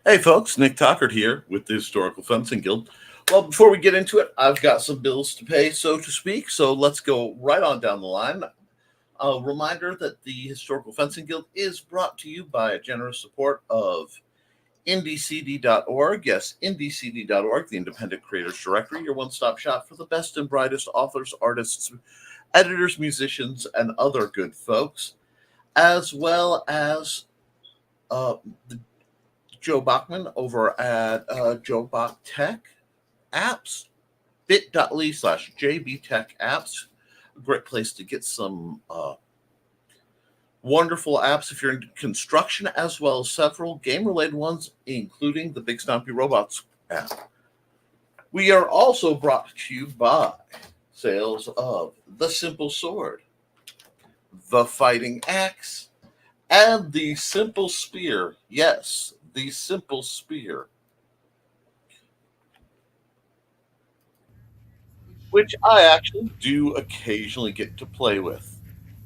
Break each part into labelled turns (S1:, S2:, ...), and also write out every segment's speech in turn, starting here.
S1: Hey folks, Nick Tockard here with the Historical Fencing Guild. Well, before we get into it, I've got some bills to pay, so to speak, so let's go right on down the line. A reminder that the Historical Fencing Guild is brought to you by a generous support of IndieCD.org. Yes, IndieCD.org, the Independent Creators Directory, your one-stop shop for the best and brightest authors, artists, editors, musicians, and other good folks, as well as the Joe Bachman over at Joe Bach Tech Apps, bit.ly/JB Tech Apps. A great place to get some wonderful apps if you're into construction, as well as several game-related ones, including the Big Stompy Robots app. We are also brought to you by sales of the Simple Sword, the Fighting Axe, and the Simple Spear. Yes, the Simple Spear, which I actually do occasionally get to play with.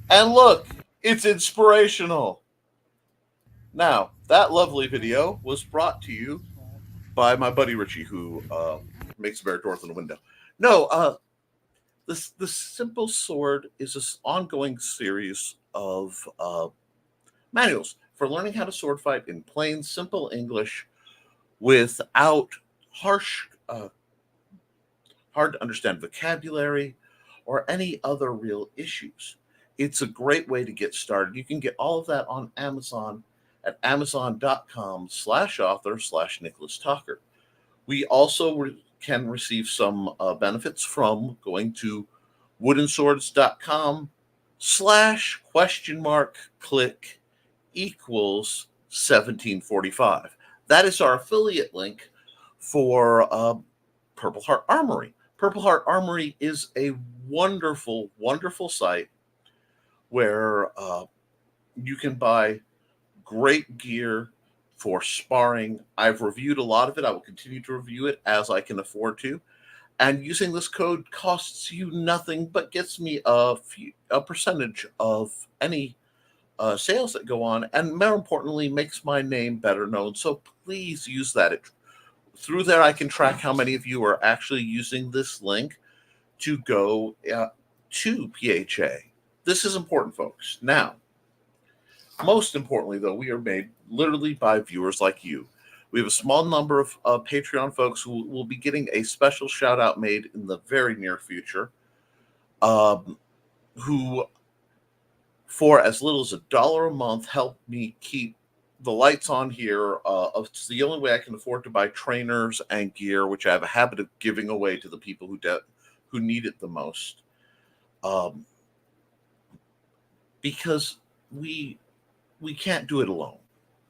S1: And look, it's inspirational. Now, that lovely video was brought to you by my buddy Richie, who makes a better door than a window. No, the Simple Sword is this ongoing series of manuals for learning how to sword fight in plain, simple English without harsh, hard to understand vocabulary or any other real issues. It's a great way to get started. You can get all of that on Amazon at amazon.com/author/Nicholas Talker. We also can receive some benefits from going to woodenswords.com/?click equals 1745. That is our affiliate link for Purple Heart Armory. Purple Heart Armory is a wonderful, wonderful site where you can buy great gear for sparring. I've reviewed a lot of it. I will continue to review it as I can afford to. And using this code costs you nothing but gets me a percentage of any sales that go on, and more importantly, makes my name better known. So please use that. Through there, I can track how many of you are actually using this link to go to PHA. This is important, folks. Now, most importantly, though, we are made literally by viewers like you. We have a small number of Patreon folks who will be getting a special shout out made in the very near future, who, for as little as $1 a month, help me keep the lights on here. It's the only way I can afford to buy trainers and gear, which I have a habit of giving away to the people who need it the most. Because we can't do it alone.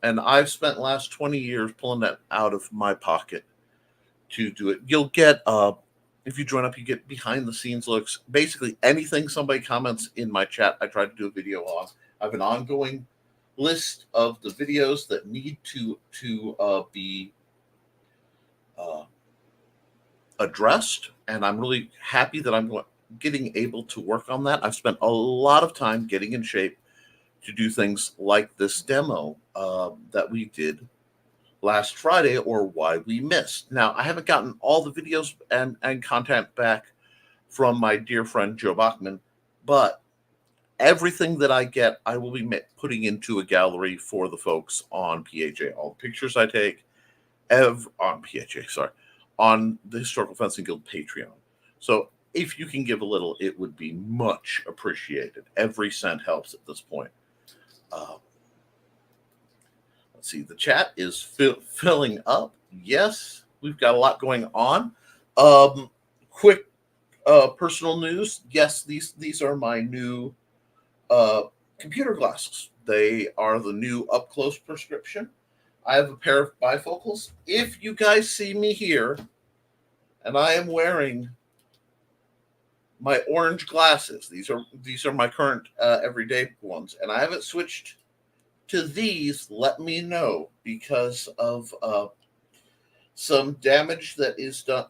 S1: And I've spent the last 20 years pulling that out of my pocket to do it. You'll get, if you join up, you get behind the scenes looks. Basically, anything somebody comments in my chat, I try to do a video on. I have an ongoing list of the videos that need to be addressed, and I'm really happy that I'm getting able to work on that. I've spent a lot of time getting in shape to do things like this demo that we did last Friday, or why we missed. Now, I haven't gotten all the videos and content back from my dear friend Joe Bachman, but everything that I get, I will be putting into a gallery for the folks on PHA. All the pictures I take on PHA, on the Historical Fencing Guild Patreon. So if you can give a little, it would be much appreciated. Every cent helps at this point. Let's see, the chat is filling up. Yes, we've got a lot going on. Quick personal news. Yes, these are my new computer glasses. They are the new up close prescription. I have a pair of bifocals. If you guys see me here, and I am wearing my orange glasses, these are my current everyday ones, and I haven't switched to these, let me know, because of some damage that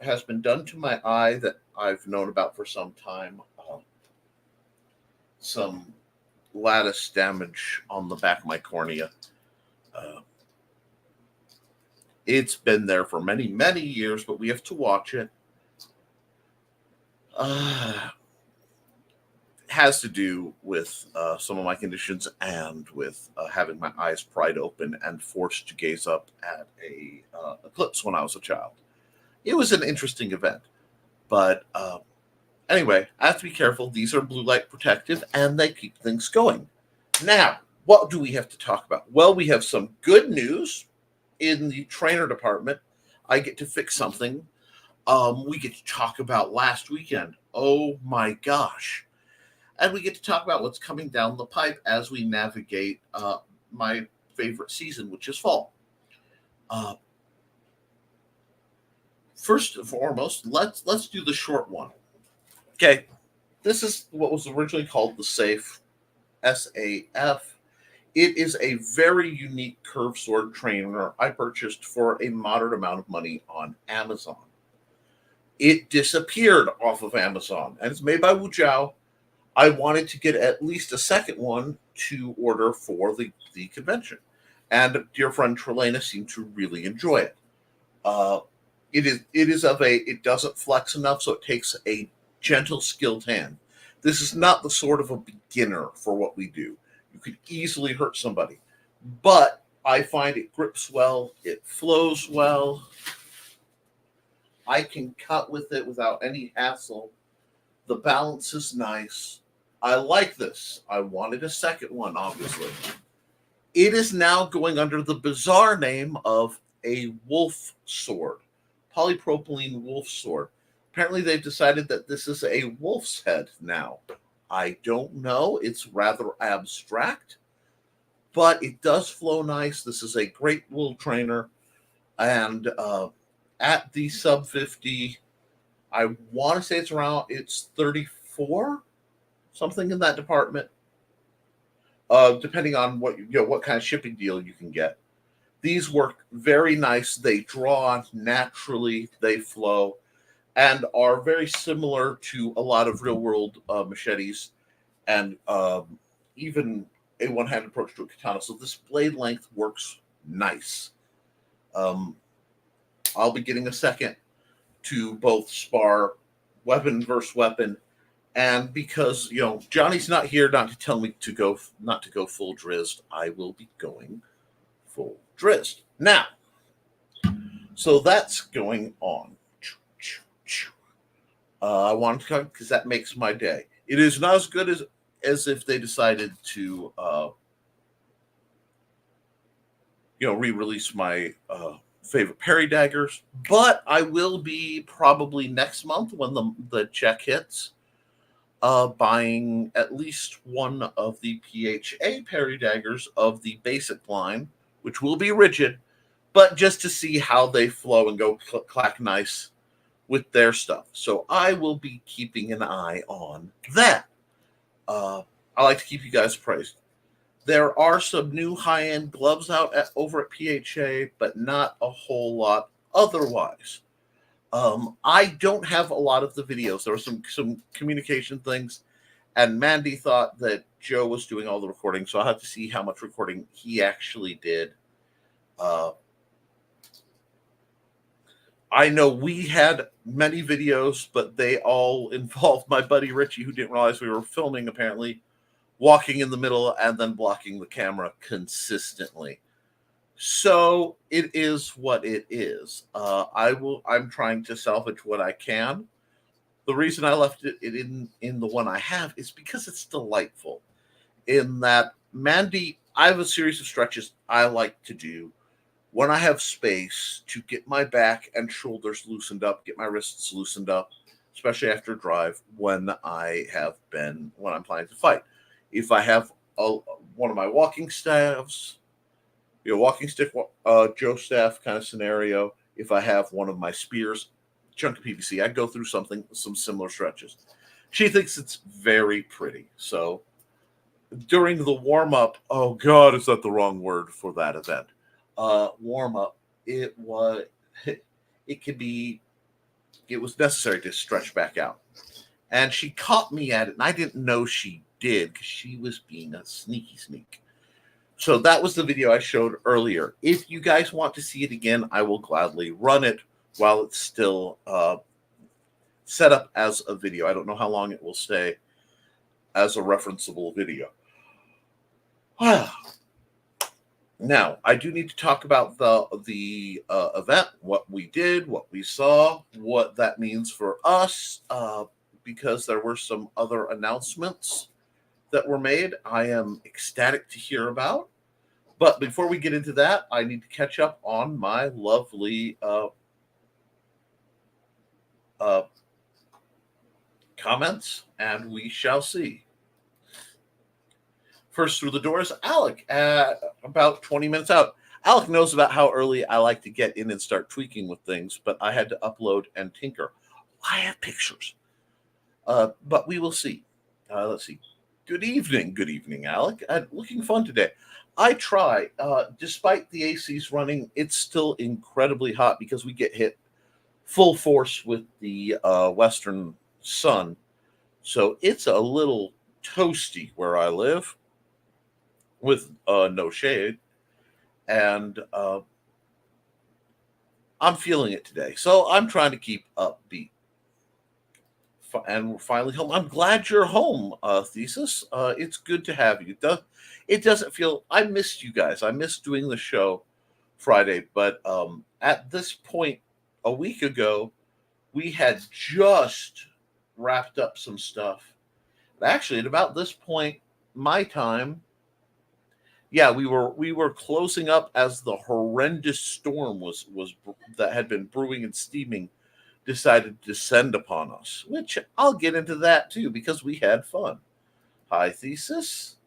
S1: has been done to my eye that I've known about for some time. Some lattice damage on the back of my cornea. It's been there for many, many years, but we have to watch it. Has to do with some of my conditions and with having my eyes pried open and forced to gaze up at a eclipse when I was a child. It was an interesting event, but anyway, I have to be careful. These are blue light protective, and they keep things going. Now, what do we have to talk about? Well, we have some good news in the trainer department. I get to fix something. We get to talk about last weekend. Oh my gosh. And we get to talk about what's coming down the pipe as we navigate my favorite season, which is fall. First and foremost, let's do the short one. Okay, this is what was originally called the SAF, SAF. It is a very unique curved sword trainer I purchased for a moderate amount of money on Amazon. It disappeared off of Amazon, and it's made by Wujiao. I wanted to get at least a second one to order for the convention. And dear friend Trelena seemed to really enjoy it. It doesn't flex enough, so it takes a gentle, skilled hand. This is not the sort of a beginner for what we do. You could easily hurt somebody. But I find it grips well, it flows well. I can cut with it without any hassle. The balance is nice. I like this. I wanted a second one, obviously. It is now going under the bizarre name of a wolf sword, polypropylene wolf sword. Apparently, they've decided that this is a wolf's head now. I don't know. It's rather abstract, but it does flow nice. This is a great little trainer. And at the sub 50, I want to say it's 34, something in that department. Depending on what kind of shipping deal you can get. These work very nice. They draw naturally, they flow, and are very similar to a lot of real world machetes and even a one-handed approach to a katana. So this blade length works nice. I'll be getting a second to both spar weapon versus weapon, and because Johnny's not here, not to tell me not to go full drizzed, I will be going full drizzed now. So that's going on. I wanted to come because that makes my day. It is not as good as if they decided to re-release my favorite parry daggers, but I will be probably next month when the check hits, buying at least one of the PHA parry daggers of the basic line, which will be rigid, but just to see how they flow and go clack nice with their stuff. So I will be keeping an eye on that. I like to keep you guys appraised. There are some new high-end gloves out over at PHA, but not a whole lot otherwise. I don't have a lot of the videos. There were some communication things, and Mandy thought that Joe was doing all the recording, so I'll have to see how much recording he actually did. I know we had many videos, but they all involved my buddy Richie, who didn't realize we were filming, apparently, walking in the middle and then blocking the camera consistently. So it is what it is. I'm trying to salvage what I can. The reason I left it in the one I have is because it's delightful. In that, Mandy, I have a series of stretches I like to do when I have space to get my back and shoulders loosened up, get my wrists loosened up, especially after drive when I'm planning to fight. If I have one of my walking staffs, walking stick, Joe staff kind of scenario. If I have one of my spears, chunk of PVC, I go through some similar stretches. She thinks it's very pretty. So during the warm up, oh God, is that the wrong word for that event? Warm up, it was necessary to stretch back out. And she caught me at it, and I didn't know she did because she was being a sneaky sneak. So that was the video I showed earlier. If you guys want to see it again, I will gladly run it while it's still set up as a video. I don't know how long it will stay as a referenceable video. Now, I do need to talk about the event, what we did, what we saw, what that means for us, because there were some other announcements that were made. I am ecstatic to hear about. But before we get into that, I need to catch up on my lovely comments, and we shall see. First through the door is Alec at about 20 minutes out. Alec knows about how early I like to get in and start tweaking with things, but I had to upload and tinker. I have pictures. But we will see. Let's see. Good evening, Alec. Looking fun today. I try. Despite the AC's running, it's still incredibly hot because we get hit full force with the western sun. So it's a little toasty where I live with no shade. And I'm feeling it today. So I'm trying to keep upbeat. And we're finally home. I'm glad you're home, Thesis. It's good to have you. It doesn't feel... I missed you guys. I missed doing the show Friday. But at this point, a week ago, we had just wrapped up some stuff. Actually, at about this point, my time... Yeah, we were closing up as the horrendous storm was that had been brewing and steaming decided to descend upon us, which I'll get into that too because we had fun. Hi, Thesis,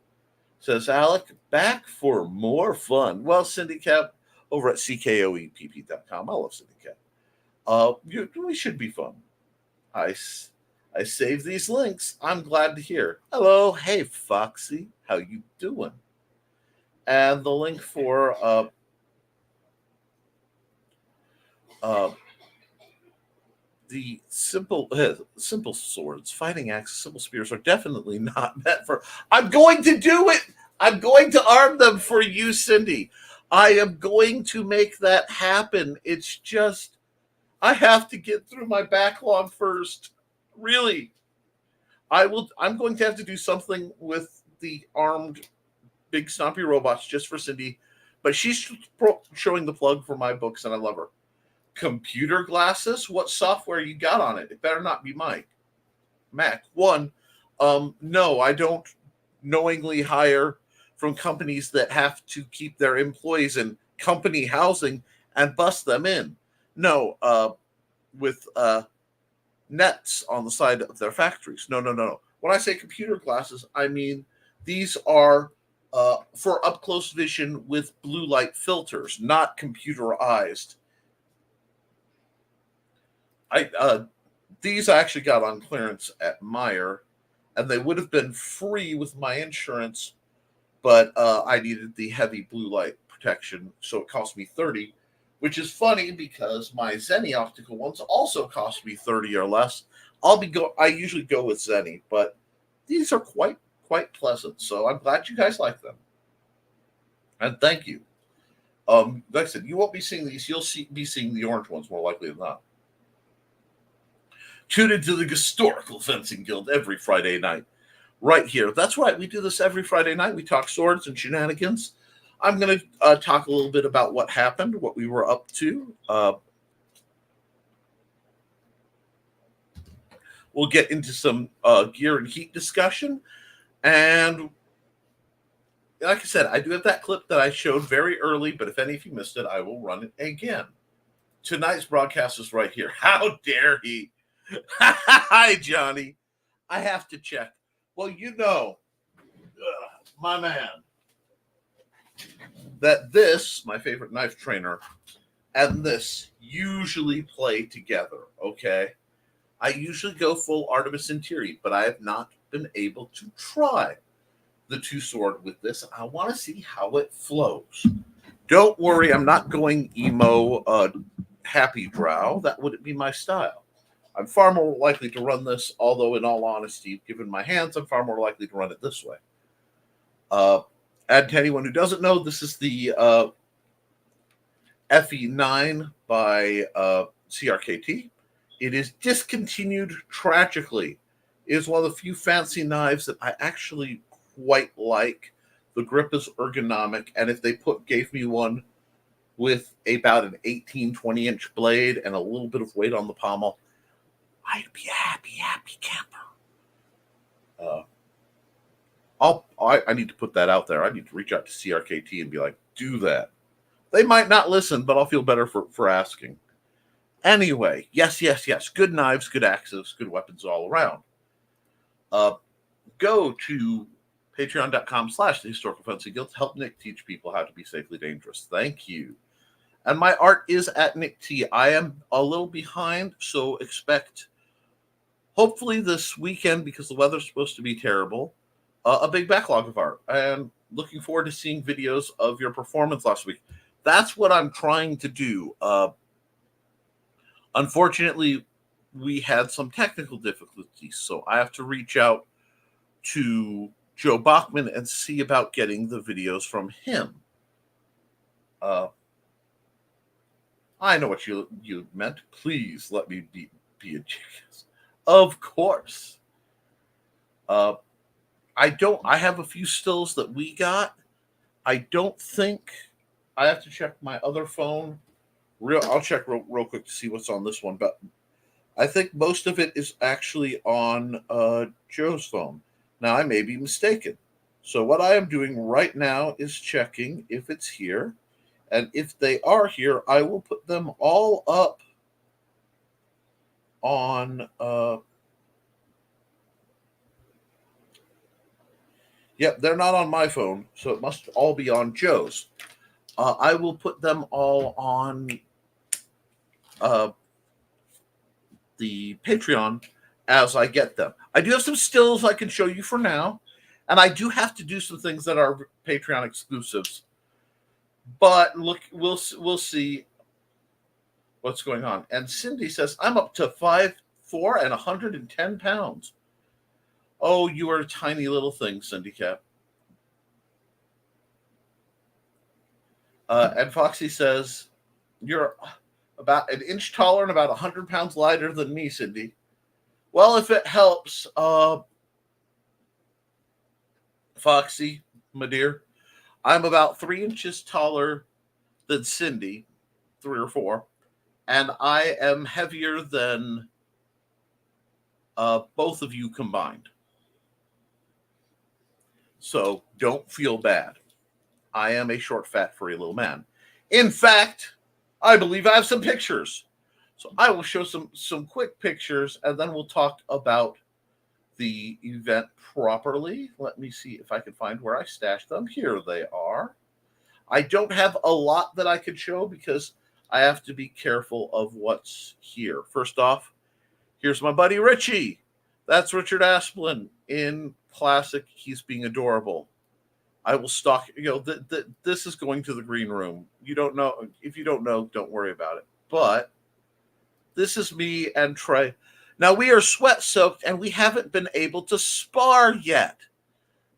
S1: says Alec, back for more fun. Well, Syndicap over at ckoepp.com. I love Syndicap. We should be fun. I saved these links. I'm glad to hear. Hello, hey Foxy, how you doing? And the link for the simple swords, fighting axes, simple spears are definitely not meant for... I'm going to do it! I'm going to arm them for you, Cindy. I am going to make that happen. It's just, I have to get through my backlog first. Really. I'm going to have to do something with the armed big stompy robots just for Cindy, but she's showing the plug for my books and I love her. Computer glasses? What software you got on it? It better not be Mac. No, I don't knowingly hire from companies that have to keep their employees in company housing and bust them in. No, with nets on the side of their factories. No. When I say computer glasses, I mean these are for up close vision with blue light filters, not computerized. These I actually got on clearance at Meijer, and they would have been free with my insurance, but I needed the heavy blue light protection, so it cost me $30, which is funny because my Zenni optical ones also cost me $30 or less. I usually go with Zenni, but these are quite pleasant, so I'm glad you guys like them, and thank you. Like I said, you won't be seeing these. You'll be seeing the orange ones more likely than not. Tune into the Historical Fencing Guild every Friday night, right here. That's right, we do this every Friday night. We talk swords and shenanigans. I'm going to talk a little bit about what happened, what we were up to. We'll get into some gear and heat discussion. And like I said, I do have that clip that I showed very early, but if any of you missed it, I will run it again. Tonight's broadcast is right here. How dare he? Hi, Johnny. I have to check. Well, you know, my man, that this, my favorite knife trainer, and this usually play together, okay? I usually go full Artemis Interior, but I have not been able to try the two sword with this. I want to see how it flows. Don't worry, I'm not going emo happy drow. That wouldn't be my style. I'm far more likely to run this, although in all honesty, given my hands, I'm far more likely to run it this way. And to anyone who doesn't know, this is the FE9 by CRKT. It is discontinued tragically. It is one of the few fancy knives that I actually quite like. The grip is ergonomic, and if they gave me one with about an 18-20-inch blade and a little bit of weight on the pommel, I'd be a happy camper. I need to put that out there. I need to reach out to CRKT and be like, do that. They might not listen, but I'll feel better for asking. Anyway, yes. Good knives, good axes, good weapons all around. Go to patreon.com/the Historical Fantasy Guild to help Nick teach people how to be safely dangerous. Thank you. And my art is at Nick T. I am a little behind, so expect, hopefully this weekend, because the weather's supposed to be terrible, a big backlog of art. And looking forward to seeing videos of your performance last week. That's what I'm trying to do. Unfortunately, we had some technical difficulties, so I have to reach out to Joe Bachman and see about getting the videos from him. I know what you meant. Please let me be a jackass. Of course. I have a few stills that we got. I don't think I have to check my other phone. I'll check real quick to see what's on this one, but I think most of it is actually on Joe's phone. Now, I may be mistaken. So what I am doing right now is checking if it's here. And if they are here, I will put them all up on... Yep, they're not on my phone, so it must all be on Joe's. I will put them all on the Patreon as I get them. I do have some stills I can show you for now, and I do have to do some things that are Patreon exclusives. But look, we'll see what's going on. And Cindy says, I'm up to 5'4" and 110 pounds. Oh, you are a tiny little thing, Cindy Cat. And Foxy says, you're about an inch taller and about 100 pounds lighter than me, Cindy. Well, if it helps, Foxy, my dear, I'm about 3 inches taller than Cindy, 3 or 4, and I am heavier than both of you combined. So don't feel bad. I am a short, fat, furry little man. In fact, I believe I have some pictures. So I will show some quick pictures, and then we'll talk about the event properly. Let me see if I can find where I stashed them. Here they are. I don't have a lot that I could show because I have to be careful of what's here. First off, here's my buddy Richie. That's Richard Asplin in classic. He's being adorable. I will stalk. This is going to the green room. You don't know. If you don't know, don't worry about it. But this is me and Trey. Now, we are sweat-soaked, and we haven't been able to spar yet.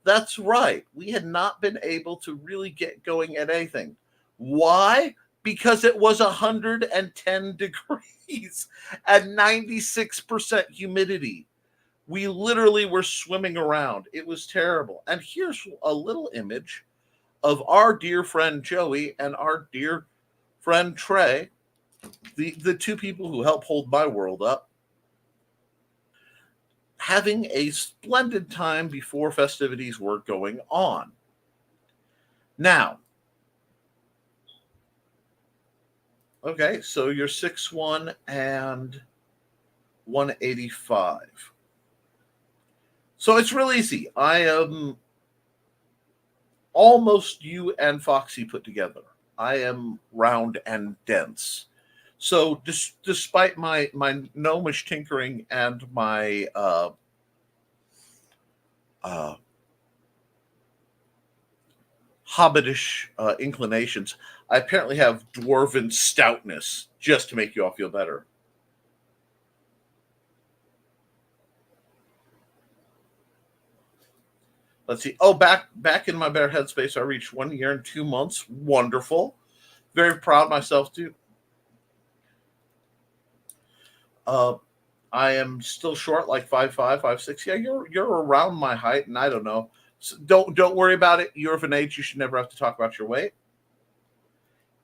S1: That's right. We had not been able to really get going at anything. Why? Because it was 110 degrees and 96% humidity. We literally were swimming around. It was terrible. And here's a little image of our dear friend Joey and our dear friend Trey, the two people who help hold my world up, having a splendid time before festivities were going on. Now, okay, so you're 6'1" and 185. So it's real easy. I am almost you and Foxy put together. I am round and dense. So despite my gnomish tinkering and my hobbitish inclinations, I apparently have dwarven stoutness, just to make you all feel better. Let's see. Oh, back in my better headspace, I reached 1 year and 2 months. Wonderful. Very proud of myself too. Uh, I am still short, like 5'5", 5'6". Yeah, you're around my height, and I don't know. So don't worry about it. You're of an age you should never have to talk about your weight.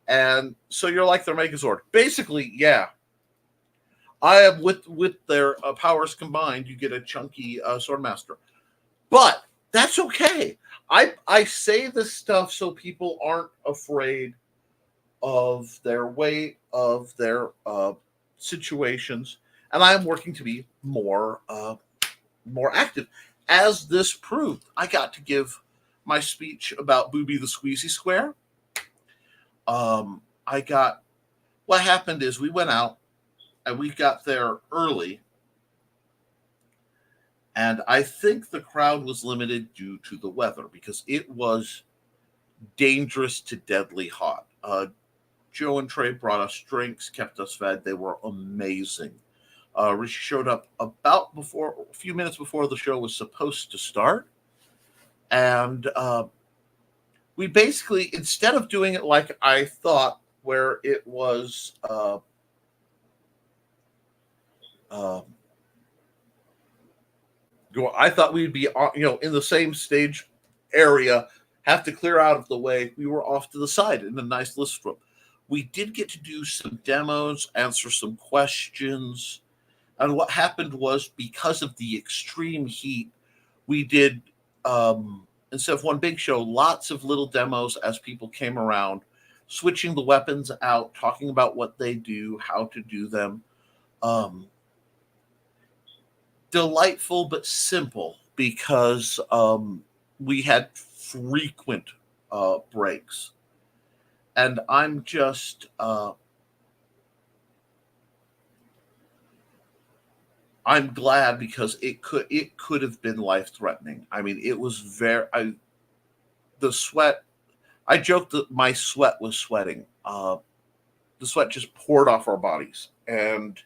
S1: And so you're like their Megazord. Basically, yeah. I am with their powers combined. You get a chunky Swordmaster, but that's okay. I say this stuff so people aren't afraid of their weight, of their situations, and I am working to be more active. As this proved, I got to give my speech about Booby the Squeezy Square. I got what happened is we went out and we got there early, and I think the crowd was limited due to the weather because it was dangerous to deadly hot. Joe and Trey brought us drinks, kept us fed. They were amazing. Rishi showed up about a few minutes before the show was supposed to start, and we basically, instead of doing it like I thought, where it was I thought we'd be in the same stage area, have to clear out of the way. We were off to the side in a nice list room. We did get to do some demos, answer some questions, and what happened was because of the extreme heat, we did instead of one big show, lots of little demos as people came around, switching the weapons out, talking about what they do, how to do them. Um, Delightful but simple because we had frequent breaks, and I'm glad because it could have been life threatening. I mean, it was the sweat. I joked that my sweat was sweating. The sweat just poured off our bodies, and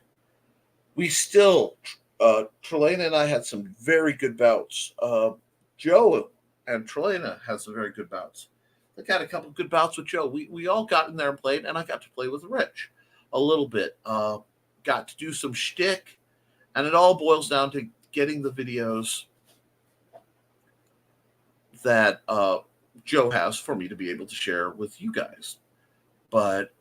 S1: we still Trelena and I had some very good bouts. Joe and Trelena had some very good bouts. I got a couple good bouts with Joe. We all got in there and played, and I got to play with Rich a little bit. Got to do some shtick, and it all boils down to getting the videos that Joe has for me to be able to share with you guys. But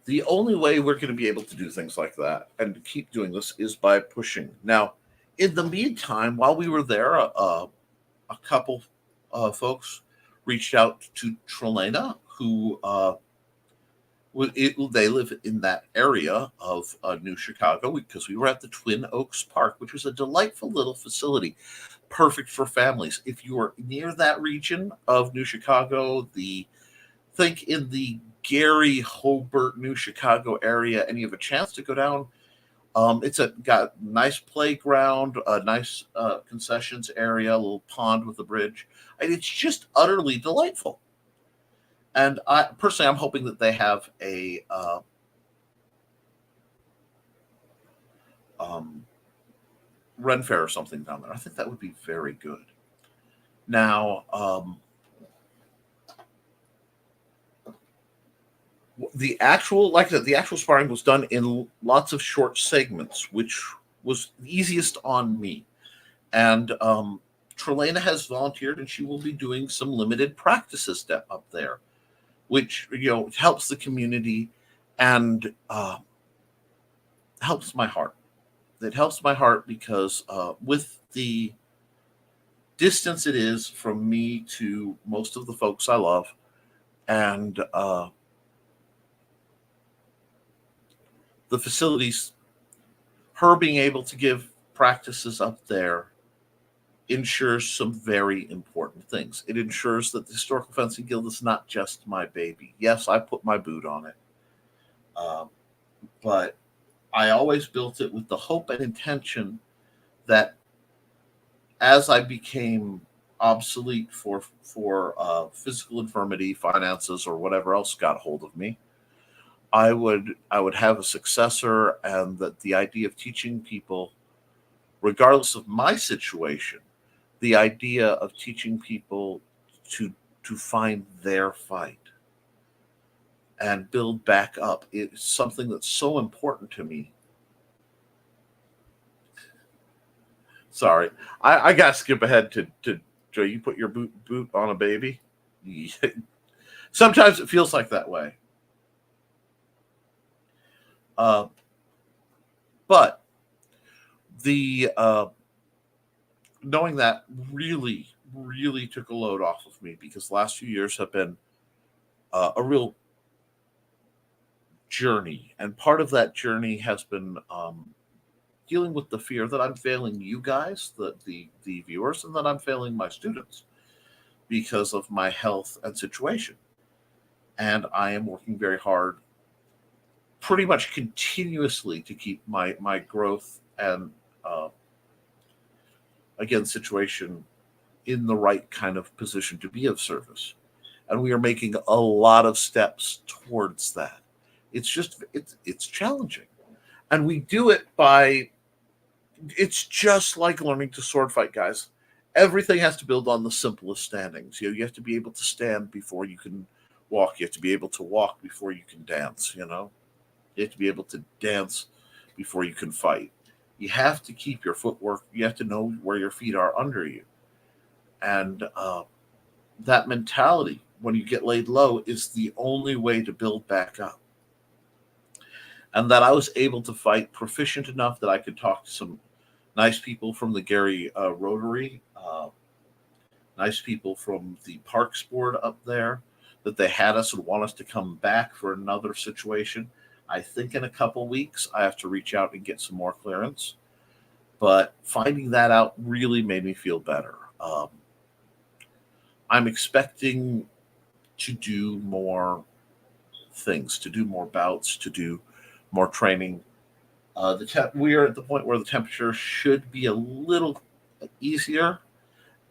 S1: the only way we're going to be able to do things like that and to keep doing this is by pushing. Now, in the meantime, while we were there, a couple folks reached out to Trelena, who they live in that area of New Chicago, because we were at the Twin Oaks Park, which was a delightful little facility, perfect for families. If you are near that region of New Chicago, think in the Gary, Hobart, New Chicago area, and you have a chance to go down. It's got nice playground, a nice concessions area, a little pond with a bridge. And it's just utterly delightful. And I'm hoping that they have a Ren Fair or something down there. I think that would be very good. Now, the actual sparring was done in lots of short segments, which was easiest on me. And Trelena has volunteered, and she will be doing some limited practices up there, which helps the community and helps my heart. It helps my heart because with the distance it is from me to most of the folks I love, and the facilities, her being able to give practices up there ensures some very important things. It ensures that the Historical Fencing Guild is not just my baby. Yes, I put my boot on it, but I always built it with the hope and intention that as I became obsolete for physical infirmity, finances, or whatever else got a hold of me, I would have a successor, and that the idea of teaching people regardless of my situation, the idea of teaching people to find their fight and build back up is something that's so important to me. Sorry, I gotta skip ahead to Joe. You put your boot on a baby. Sometimes it feels like that way. But the knowing that really took a load off of me, because the last few years have been a real journey, and part of that journey has been dealing with the fear that I'm failing you guys, the viewers, and that I'm failing my students because of my health and situation. And I am working very hard, pretty much continuously, to keep my growth and again, situation in the right kind of position to be of service. And we are making a lot of steps towards that. It's challenging. And we do it by, it's just like learning to sword fight, guys. Everything has to build on the simplest standings. You have to be able to stand before you can walk. You have to be able to walk before you can dance, You have to be able to dance before you can fight. You have to keep your footwork. You have to know where your feet are under you. And that mentality, when you get laid low, is the only way to build back up. And that I was able to fight proficient enough that I could talk to some nice people from the Gary Rotary, nice people from the Parks Board up there, that they had us and want us to come back for another situation. I think in a couple weeks, I have to reach out and get some more clearance. But finding that out really made me feel better. I'm expecting to do more things, to do more bouts, to do more training. We are at the point where the temperature should be a little easier,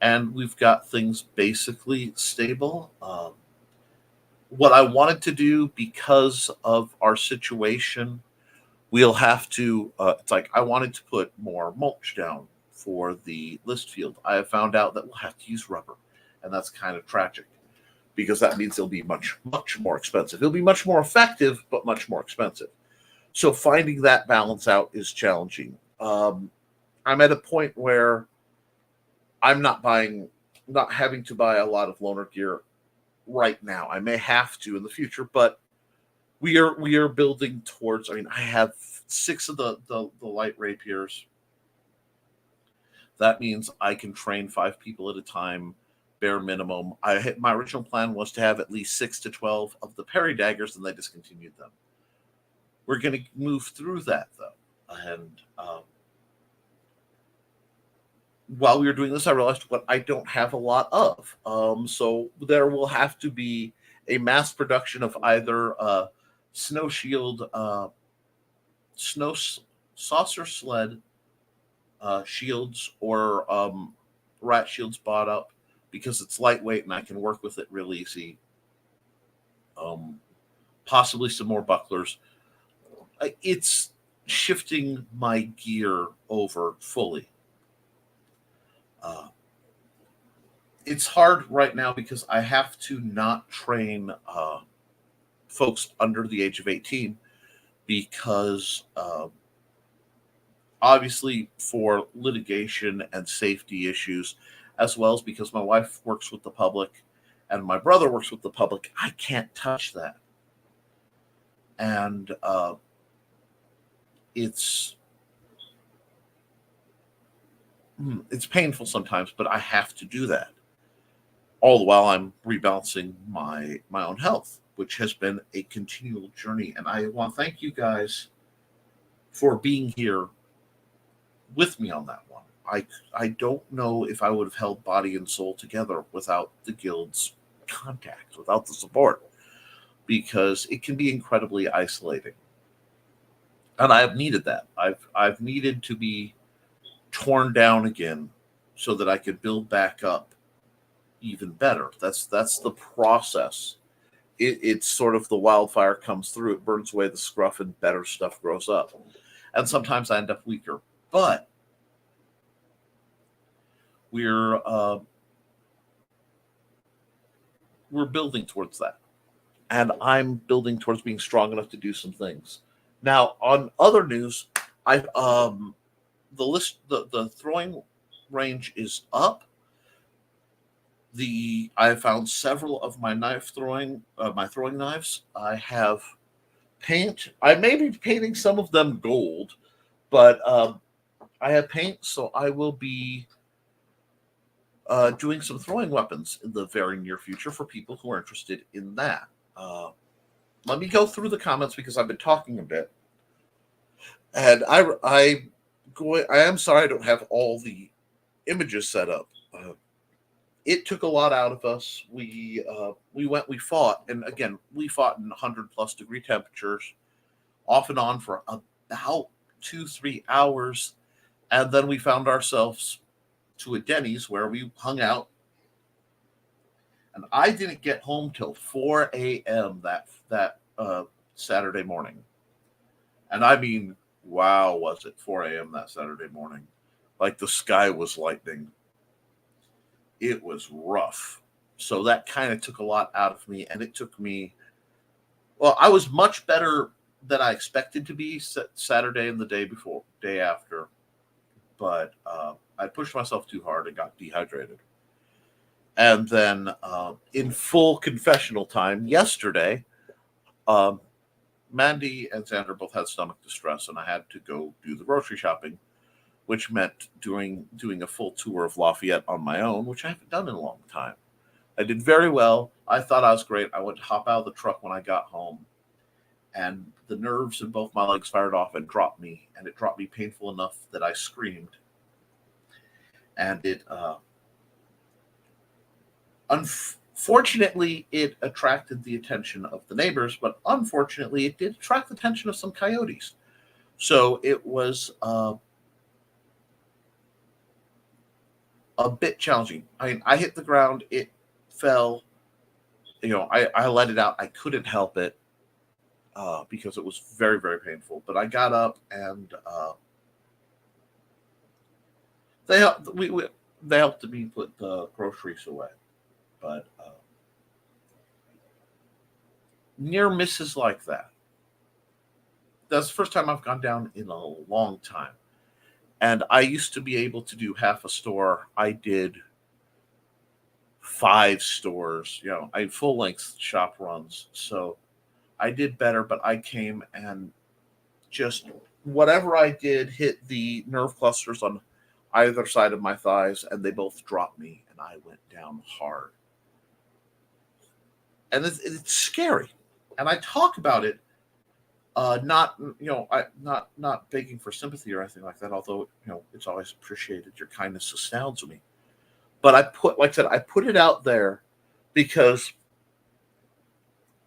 S1: and we've got things basically stable. What I wanted to do, because of our situation, we'll have to, it's like I wanted to put more mulch down for the list field. I have found out that we'll have to use rubber, and that's kind of tragic, because that means it'll be much more expensive. It'll be much more effective, but much more expensive. So finding that balance out is challenging. I'm at a point where I'm not having to buy a lot of loaner gear right now. I may have to in the future, but we are building towards. I mean, I have 6 of the light rapiers. That means I can train 5 people at a time, bare minimum. My original plan was to have at least 6 to 12 of the parry daggers, and they discontinued them. We're going to move through that, though. And while we were doing this, I realized what I don't have a lot of. So there will have to be a mass production of either snow shield, snow saucer sled shields, or rat shields bought up, because it's lightweight and I can work with it real easy. Possibly some more bucklers. It's shifting my gear over fully. It's hard right now because I have to not train folks under the age of 18, because obviously for litigation and safety issues, as well as because my wife works with the public and my brother works with the public, I can't touch that. And it's painful sometimes, but I have to do that, all the while I'm rebalancing my own health, which has been a continual journey. And I want to thank you guys for being here with me on that one. I don't know if I would have held body and soul together without the guild's contact, without the support, because it can be incredibly isolating. And I have needed that. I've needed to be torn down again so that I could build back up even better. That's the process. It's sort of the wildfire comes through, it burns away the scruff, and better stuff grows up. And sometimes I end up weaker. But we're we're building towards that, and I'm building towards being strong enough to do some things. Now, on other news, I the throwing range is up. I have found several of my my throwing knives. I have paint. I may be painting some of them gold, but I have paint, so I will be doing some throwing weapons in the very near future for people who are interested in that. Uh, Let me go through the comments because I've been talking a bit, and I am sorry I don't have all the images set up. It took a lot out of us. We fought, and again, we fought in 100+ degree temperatures, off and on for about 2-3 hours, and then we found ourselves to a Denny's where we hung out. And I didn't get home till 4 a.m. that Saturday morning, and I mean, wow, was it 4 a.m. that Saturday morning? Like the sky was lightning. It was rough. So that kind of took a lot out of me, and it took me. Well, I was much better than I expected to be Saturday and the day after, but I pushed myself too hard and got dehydrated. And then, in full confessional time yesterday, um, Mandy and Xander both had stomach distress, and I had to go do the grocery shopping, which meant doing a full tour of Lafayette on my own, which I haven't done in a long time. I did very well. I thought I was great. I went to hop out of the truck when I got home, and the nerves in both my legs fired off and dropped me, and it dropped me painful enough that I screamed. And unfortunately, it attracted the attention of the neighbors, but unfortunately, it did attract the attention of some coyotes. So it was a bit challenging. I mean, I hit the ground, it fell. I let it out. I couldn't help it because it was very, very painful. But I got up, and they helped. They helped me put the groceries away. But near misses like that. That's the first time I've gone down in a long time. And I used to be able to do half a store. I did 5 stores. I had full length shop runs. So I did better, but I came and just whatever I did hit the nerve clusters on either side of my thighs, and they both dropped me, and I went down hard. And it's scary. And I talk about it, not I not begging for sympathy or anything like that. Although it's always appreciated. Your kindness astounds me. But like I said, I put it out there because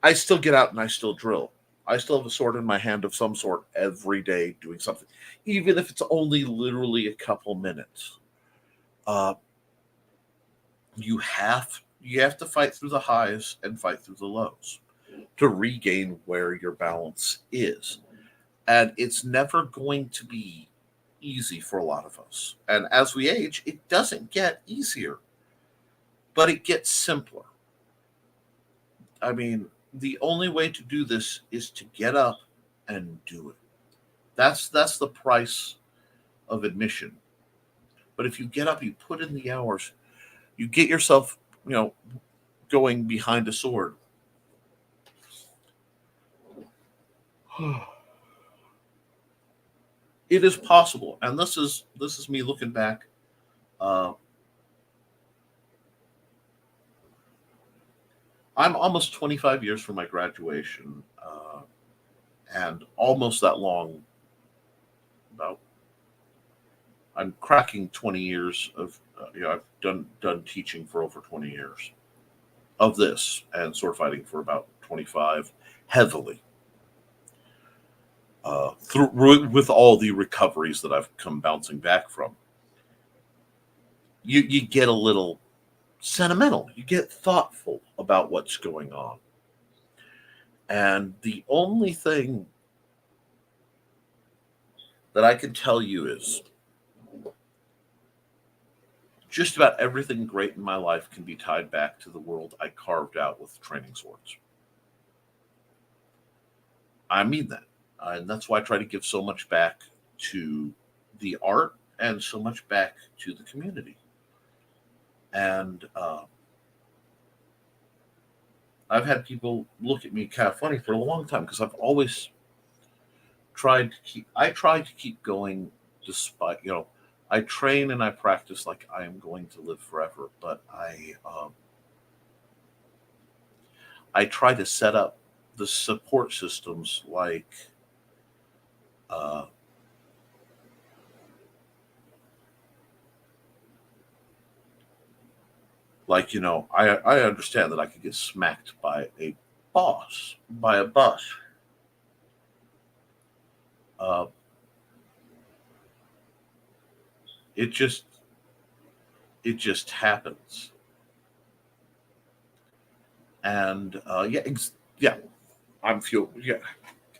S1: I still get out and I still drill. I still have a sword in my hand of some sort every day doing something, even if it's only literally a couple minutes. Uh, you have to fight through the highs and fight through the lows to regain where your balance is. And it's never going to be easy for a lot of us. And as we age, it doesn't get easier, but it gets simpler. I mean, the only way to do this is to get up and do it. That's the price of admission. But if you get up, you put in the hours, you get yourself, going behind a sword. It is possible, and this is me looking back. Uh, I'm almost 25 years from my graduation, and almost that long. About I'm cracking 20 years of I've done teaching for over 20 years of this, and sword fighting for about 25 heavily. Through with all the recoveries that I've come bouncing back from, you get a little sentimental. You get thoughtful about what's going on, and the only thing that I can tell you is just about everything great in my life can be tied back to the world I carved out with training swords. I mean that. And that's why I try to give so much back to the art and so much back to the community. And I've had people look at me kind of funny for a long time because I've always tried to keep going despite, I train and I practice like I am going to live forever, but I try to set up the support systems uh, I understand that I could get smacked by a bus. Uh, it just it just happens, and yeah, I'm fueled. Yeah,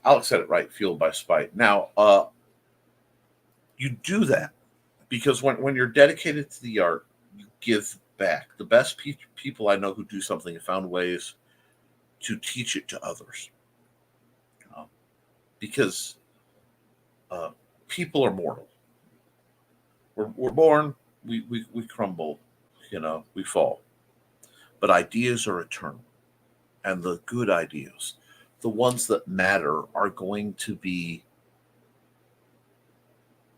S1: Alex said it right. Fueled by spite. Now, you do that because when you're dedicated to the art, you give back. The best people I know who do something have found ways to teach it to others, uh, because uh, people are mortal. We're born, we crumble, we fall. But ideas are eternal. And the good ideas, the ones that matter, are going to be,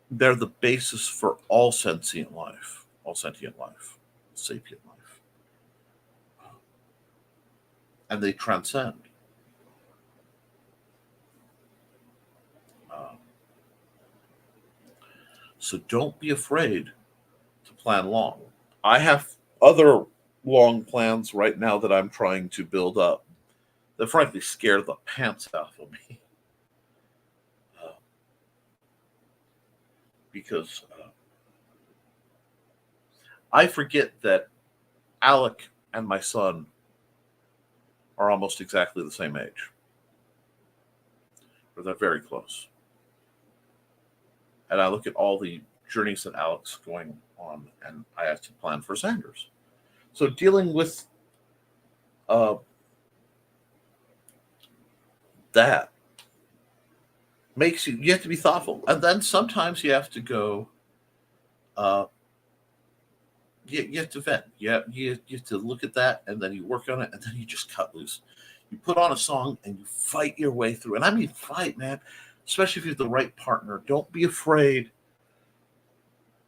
S1: they're the basis for all sentient life, sapient life. And they transcend. Uh, so don't be afraid to plan long. I have other long plans right now that I'm trying to build up that frankly scare the pants off of me. Uh, because I forget that Alec and my son are almost exactly the same age, or they're very close. And I look at all the journeys that Alec's going on, and I have to plan for Sanders. So dealing with uh, that makes you have to be thoughtful, and then sometimes you have to go. Uh, you have to vent. You have to look at that, and then you work on it, and then you just cut loose. You put on a song and you fight your way through. And I mean fight, man. Especially if you have the right partner. Don't be afraid.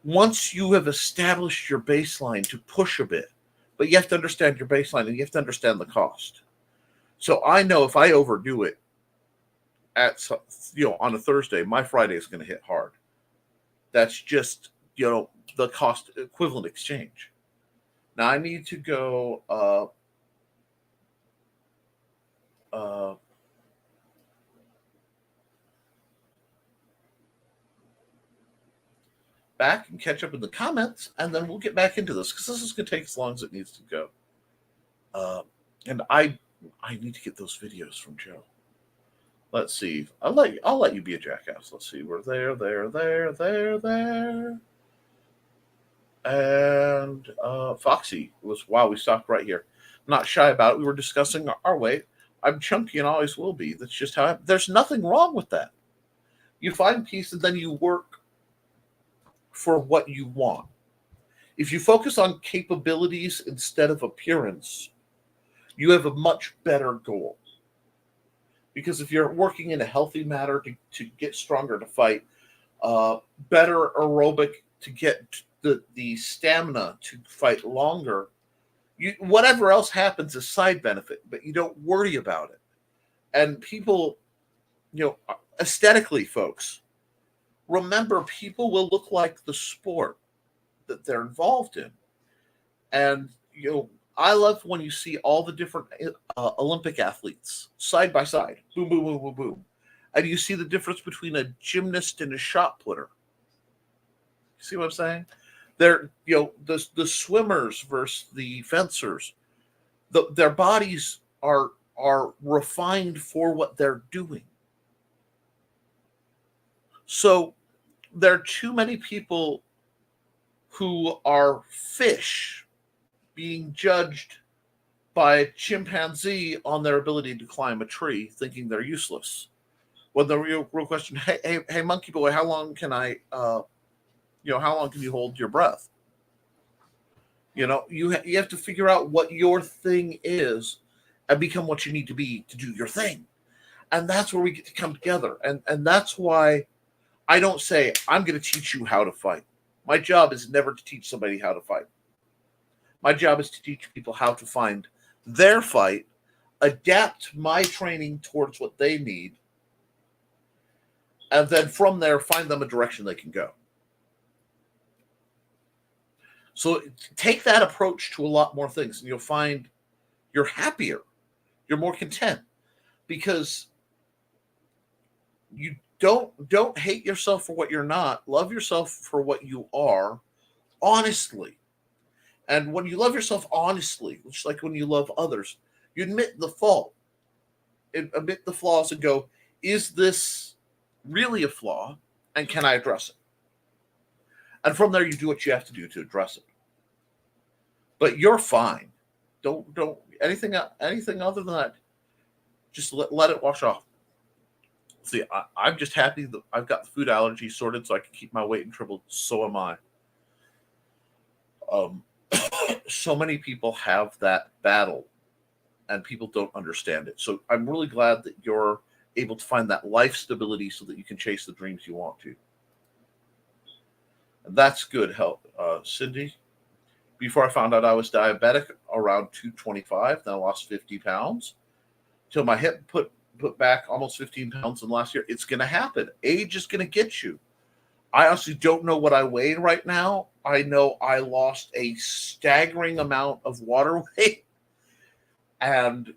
S1: Once you have established your baseline, to push a bit, but you have to understand your baseline and you have to understand the cost. So I know if I overdo it on a Thursday, my Friday is going to hit hard. That's just the cost equivalent exchange. Now I need to go back and catch up in the comments, and then we'll get back into this because this is going to take as long as it needs to go. And I need to get those videos from Joe. Let's see. I'll let you be a jackass. Let's see. We're there. And Foxy was, wow, we stopped right here. Not shy about it. We were discussing our weight. I'm chunky and always will be. That's just how there's nothing wrong with that. You find peace and then you work for what you want. If you focus on capabilities instead of appearance, you have a much better goal. Because if you're working in a healthy manner to get stronger to fight, better aerobic to get the stamina to fight longer, whatever else happens is side benefit, but you don't worry about it. And people, aesthetically, folks, remember people will look like the sport that they're involved in. And, I love when you see all the different Olympic athletes side by side, boom, boom, boom, boom, boom. And you see the difference between a gymnast and a shot putter. See what I'm saying? They're, the swimmers versus the fencers, their bodies are refined for what they're doing. So there are too many people who are fish being judged by a chimpanzee on their ability to climb a tree, thinking they're useless. When the real question, hey, monkey boy, how long can how long can you hold your breath? You have to figure out what your thing is and become what you need to be to do your thing. And that's where we get to come together. And that's why I don't say, I'm going to teach you how to fight. My job is never to teach somebody how to fight. My job is to teach people how to find their fight, adapt my training towards what they need, and then from there, find them a direction they can go. So take that approach to a lot more things, and you'll find you're happier, you're more content, because you don't hate yourself for what you're not. Love yourself for what you are, honestly. And when you love yourself honestly, just like when you love others, you admit the fault, admit the flaws, and go, is this really a flaw, and can I address it? And from there, you do what you have to do to address it. But you're fine. Don't anything other than that. Just let it wash off. See, I'm just happy that I've got the food allergy sorted, so I can keep my weight in triple. So am I. So many people have that battle, and people don't understand it. So I'm really glad that you're able to find that life stability so that you can chase the dreams you want to. And that's good help, Cindy. Before I found out I was diabetic, around 225, then I lost 50 pounds till my hip put back almost 15 pounds in the last year. It's going to happen. Age is going to get you. I honestly don't know what I weigh right now. I know I lost a staggering amount of water weight, and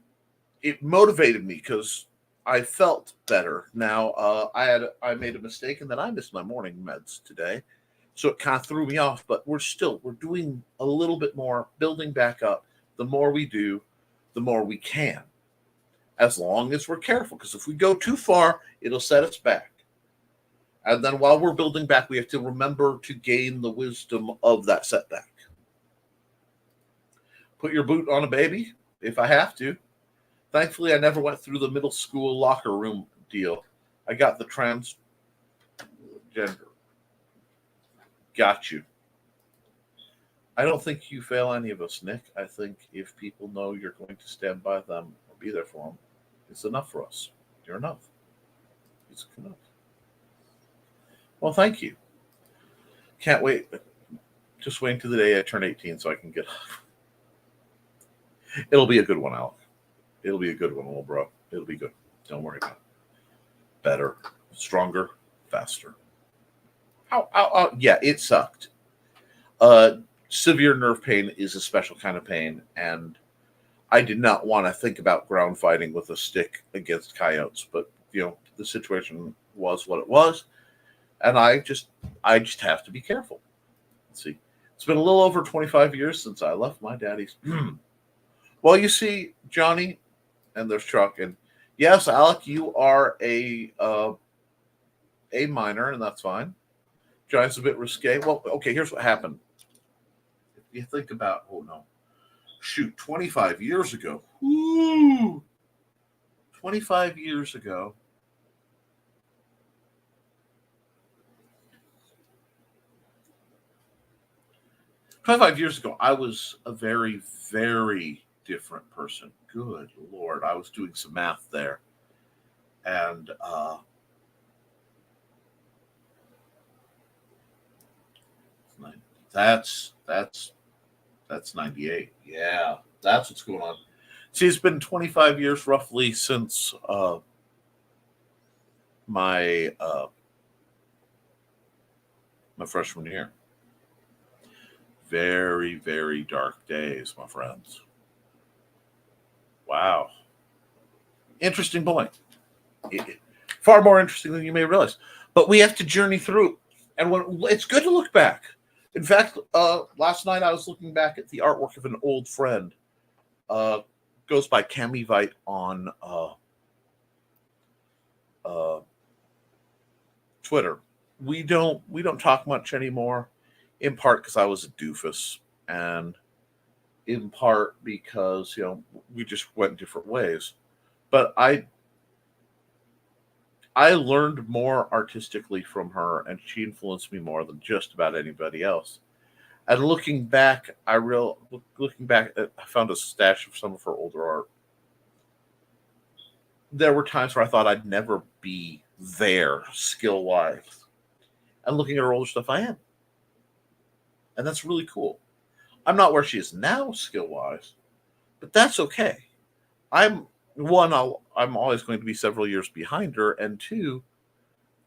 S1: it motivated me because I felt better. Now, I made a mistake, and then I missed my morning meds today, so it kind of threw me off. But we're doing a little bit more, building back up. The more we do, the more we can, as long as we're careful. Because if we go too far, it'll set us back. And then while we're building back, we have to remember to gain the wisdom of that setback. Put your boot on a baby if I have to. Thankfully, I never went through the middle school locker room deal. I got the transgender. Got you. I don't think you fail any of us, Nick. I think if people know you're going to stand by them or be there for them, it's enough for us. You're enough. It's enough. Well, thank you. Can't wait. Just wait until the day I turn 18 so I can get. It'll be a good one, Alec. It'll be a good one, little bro. It'll be good. Don't worry about it. Better, stronger, faster. Ow. Yeah, it sucked. Severe nerve pain is a special kind of pain, and I did not want to think about ground fighting with a stick against coyotes, but the situation was what it was. And I just have to be careful. Let's see. It's been a little over 25 years since I left my daddy's. Well, you see, Johnny, and there's Chuck, and yes, Alec, you are a minor, and that's fine. Johnny's a bit risque. Well, okay, here's what happened. If you think about, 25 years ago. Woo! 25 years ago. 25 years ago, I was a very, very different person. Good Lord. I was doing some math there. And that's 98. Yeah, that's what's going on. See, it's been 25 years roughly since my freshman year. Very, very dark days, my friends. Wow. Interesting point. Far more interesting than you may realize. But we have to journey through. And it's good to look back. In fact, last night I was looking back at the artwork of an old friend. Goes by Cami Vite on Twitter. We don't talk much anymore. in part because I was a doofus, and in part because we just went different ways. But I learned more artistically from her, and she influenced me more than just about anybody else. And looking back, I found a stash of some of her older art. There were times where I thought I'd never be there skill wise, and looking at her older stuff, I am, and that's really cool. I'm not where she is now skill wise, but that's okay. I'm one. I'm always going to be several years behind her, and two,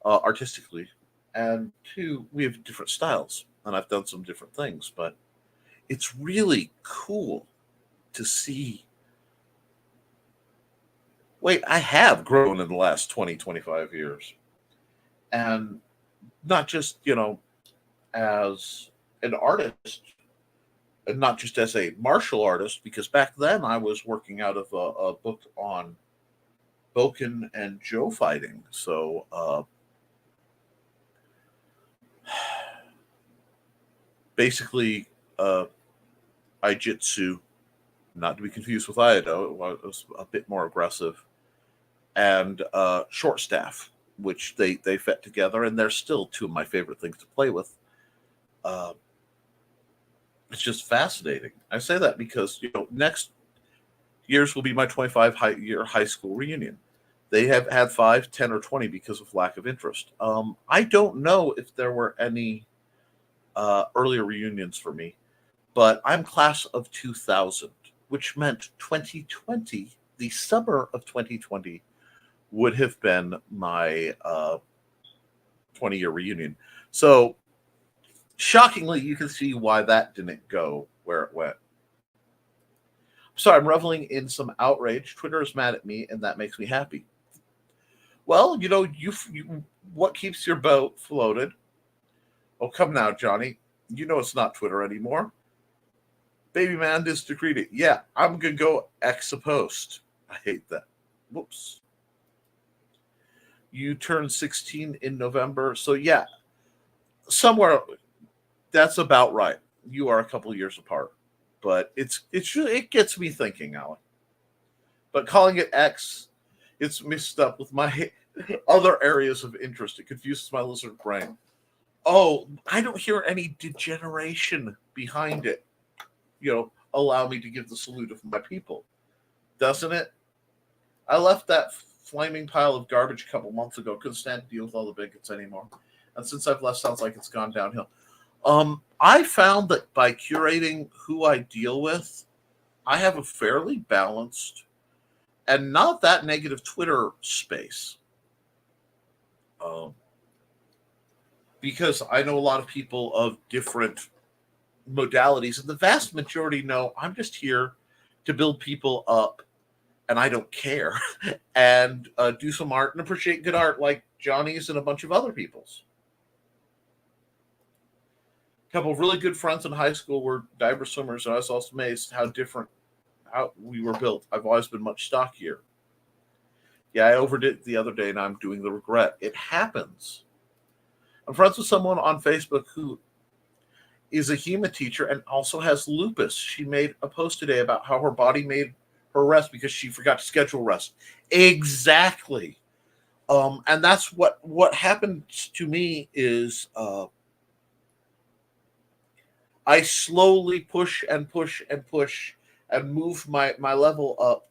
S1: artistically, and two, we have different styles, and I've done some different things, but it's really cool to see. Wait, I have grown in the last 20, 25 years, and not just as an artist, and not just as a martial artist, because back then I was working out of a book on Boken and Joe fighting. So basically, Aijitsu, not to be confused with Iaido, it was a bit more aggressive, and short staff, which they fit together, and they're still two of my favorite things to play with. Uh, it's just fascinating. I say that because next year's will be my 25-year high school reunion. They have had 5, 10, or 20 because of lack of interest. I don't know if there were any earlier reunions for me, but I'm class of 2000, which meant 2020, the summer of 2020, would have been my 20-year reunion. So, shockingly, you can see why that didn't go where it went. Sorry, I'm reveling in some outrage. Twitter is mad at me, and that makes me happy. Well, what keeps your boat floated? Oh, come now, Johnny. You know it's not Twitter anymore. Baby man disagreed it. Yeah, I'm going to go X a post. I hate that. Whoops. You turned 16 in November. So, yeah, somewhere that's about right. You are a couple of years apart. But it gets me thinking, Alan. But calling it X, it's mixed up with my other areas of interest. It confuses my lizard brain. Oh, I don't hear any degeneration behind it. Allow me to give the salute of my people. Doesn't it? I left that flaming pile of garbage a couple months ago. Couldn't stand to deal with all the bigots anymore. And since I've left, sounds like it's gone downhill. I found that by curating who I deal with, I have a fairly balanced and not that negative Twitter space. Because I know a lot of people of different modalities, and the vast majority know I'm just here to build people up, and I don't care, and do some art and appreciate good art like Johnny's and a bunch of other people's. A couple of really good friends in high school were diver swimmers, and I was also amazed how we were built. I've always been much stockier. Yeah, I overdid it the other day, and I'm doing the regret. It happens. I'm friends with someone on Facebook who is a HEMA teacher and also has lupus. She made a post today about how her body made her rest because she forgot to schedule rest. Exactly. And that's what happened to me is I slowly push and push and push and move my level up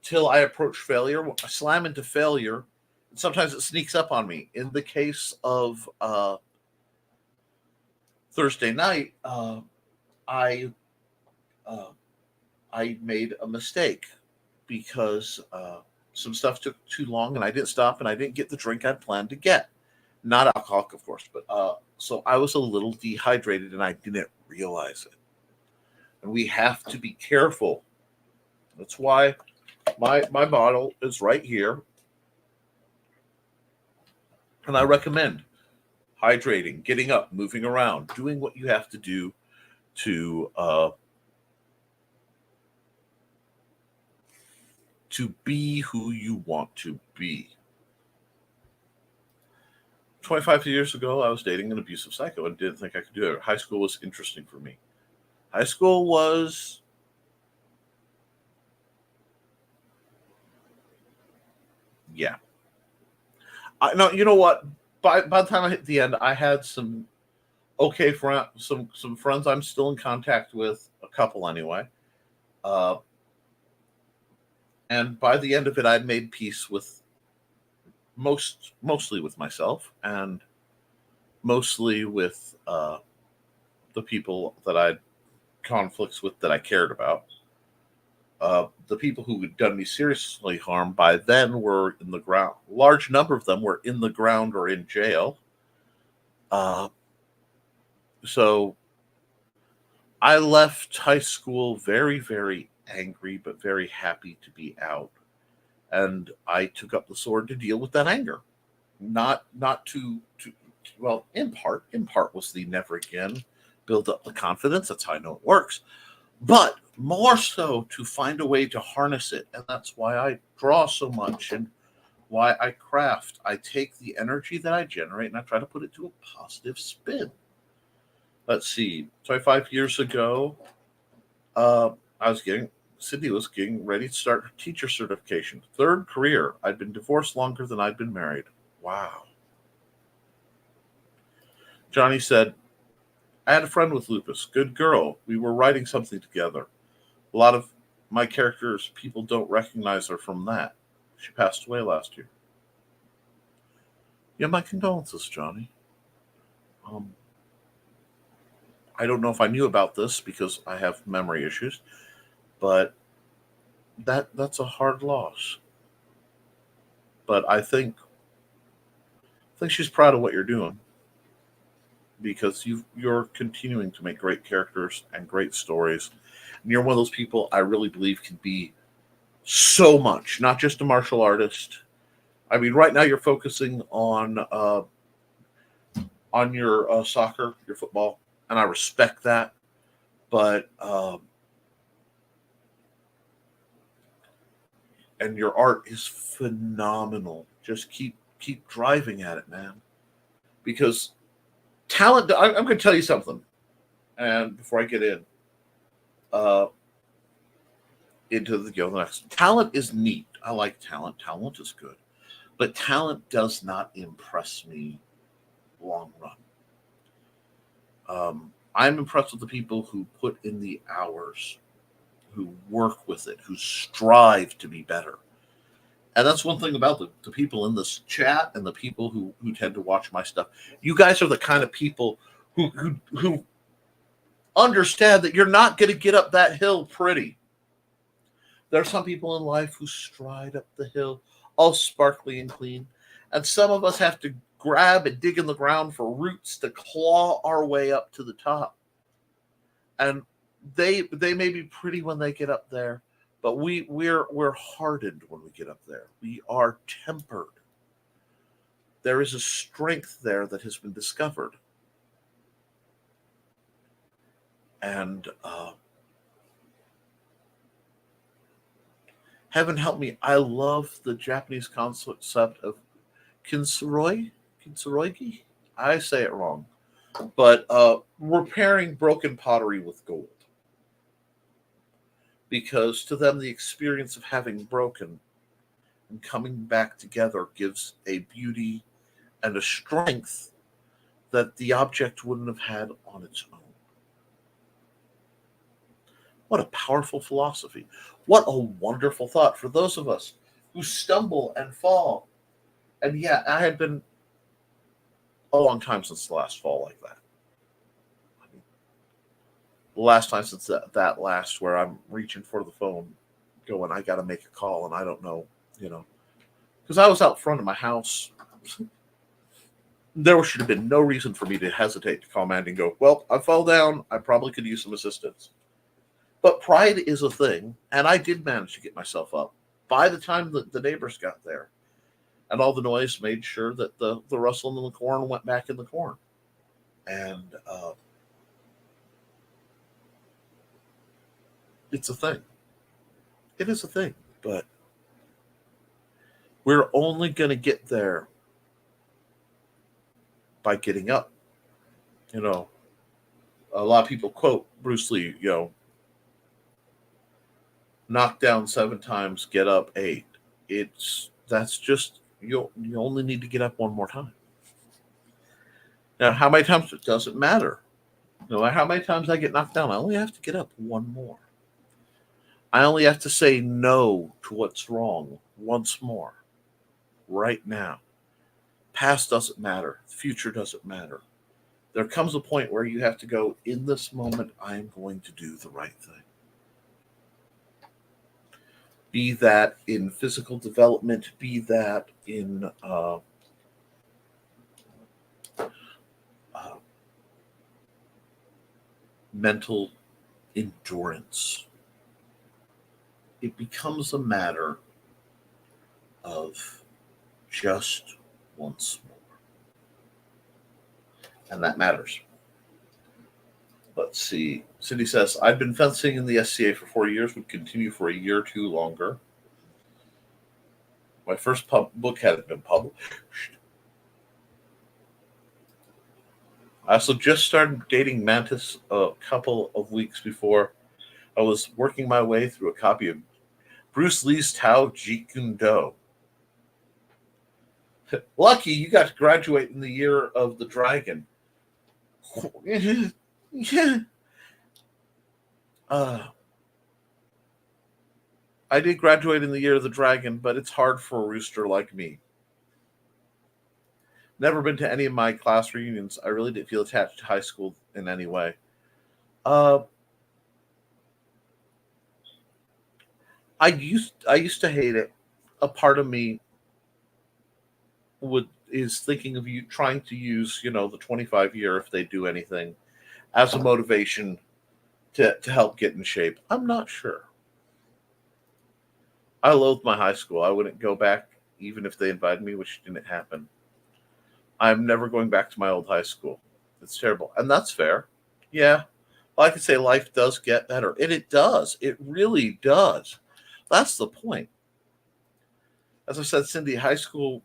S1: till I approach failure. I slam into failure, and sometimes it sneaks up on me. In the case of Thursday night, I made a mistake because some stuff took too long, and I didn't stop, and I didn't get the drink I'd planned to get. Not alcoholic, of course, but so I was a little dehydrated, and I didn't realize it. And we have to be careful. That's why my bottle is right here, and I recommend hydrating, getting up, moving around, doing what you have to do to be who you want to be. 25 years ago, I was dating an abusive psycho and didn't think I could do it. High school was interesting for me. High school was, yeah. No, you know what? By the time I hit the end, I had some okay friend, some friends I'm still in contact with, a couple anyway. Uh, and by the end of it, I'd made peace with mostly with myself and mostly with the people that I had conflicts with that I cared about. The people who had done me seriously harm by then were in the ground. A large number of them were in the ground or in jail. Uh, so I left high school very, very angry, but very happy to be out. And I took up the sword to deal with that anger. Not to well, in part was the never again, build up the confidence. That's how I know it works. But more so to find a way to harness it. And that's why I draw so much and why I craft. I take the energy that I generate and I try to put it to a positive spin. Let's see, 25 years ago, uh, I was getting, Sydney was getting ready to start her teacher certification. Third career. I'd been divorced longer than I'd been married. Wow. Johnny said, I had a friend with lupus. Good girl. We were writing something together. A lot of my characters, people don't recognize her from that. She passed away last year. Yeah, my condolences, Johnny. Um, I don't know if I knew about this because I have memory issues, but that's a hard loss. But I think she's proud of what you're doing because you're continuing to make great characters and great stories. And you're one of those people I really believe can be so much, not just a martial artist. I mean, right now you're focusing on your soccer, your football, and I respect that. But and your art is phenomenal. Just keep driving at it, man. Because talent. I'm going to tell you something, and before I get uh, into the next, talent is neat. I like talent. Talent is good, but talent does not impress me long run. I'm impressed with the people who put in the hours, who work with it, who strive to be better. And that's one thing about the people in this chat and the people who tend to watch my stuff. You guys are the kind of people who understand that you're not going to get up that hill pretty. There are some people in life who stride up the hill all sparkly and clean. And some of us have to grab and dig in the ground for roots to claw our way up to the top. And they may be pretty when they get up there, but we're hardened when we get up there. We are tempered. There is a strength there that has been discovered. And heaven help me, I love the Japanese concept of kintsuroigi. I say it wrong, but repairing broken pottery with gold. Because to them, the experience of having broken and coming back together gives a beauty and a strength that the object wouldn't have had on its own. What a powerful philosophy. What a wonderful thought for those of us who stumble and fall. And yeah, I had been a long time since the last fall like that. The last time since that last where I'm reaching for the phone, going, I got to make a call, and I don't know, because I was out front of my house. There should have been no reason for me to hesitate to call Mandy and go, well, I fell down. I probably could use some assistance. But pride is a thing, and I did manage to get myself up by the time that the neighbors got there. And all the noise made sure that the rustling in the corn went back in the corn. And it's a thing. It is a thing. But we're only going to get there by getting up. You know, a lot of people quote Bruce Lee, knock down 7 times, get up 8. That's just you only need to get up one more time. Now, how many times? It doesn't matter. No matter how many times I get knocked down, I only have to get up one more. I only have to say no to what's wrong once more, right now. Past doesn't matter. The future doesn't matter. There comes a point where you have to go, in this moment, I am going to do the right thing. Be that in physical development, be that in mental endurance. It becomes a matter of just once more. And that matters. Let's see. Cindy says, I've been fencing in the SCA for 4 years, would continue for a year or two longer. My first book hadn't been published. I also just started dating Mantis a couple of weeks before. I was working my way through a copy of Bruce Lee's Tao Jeet Kune Do. Lucky you got to graduate in the year of the dragon. Yeah. I did graduate in the year of the dragon, but it's hard for a rooster like me. Never been to any of my class reunions. I really didn't feel attached to high school in any way. I used to hate it. A part of me is thinking of you trying to use, the 25 year, if they do anything, as a motivation to help get in shape. I'm not sure. I loathe my high school. I wouldn't go back even if they invited me, which didn't happen. I'm never going back to my old high school. It's terrible. And that's fair. Yeah. Well, I could say life does get better. And it does. It really does. That's the point. As I said, Cindy, high school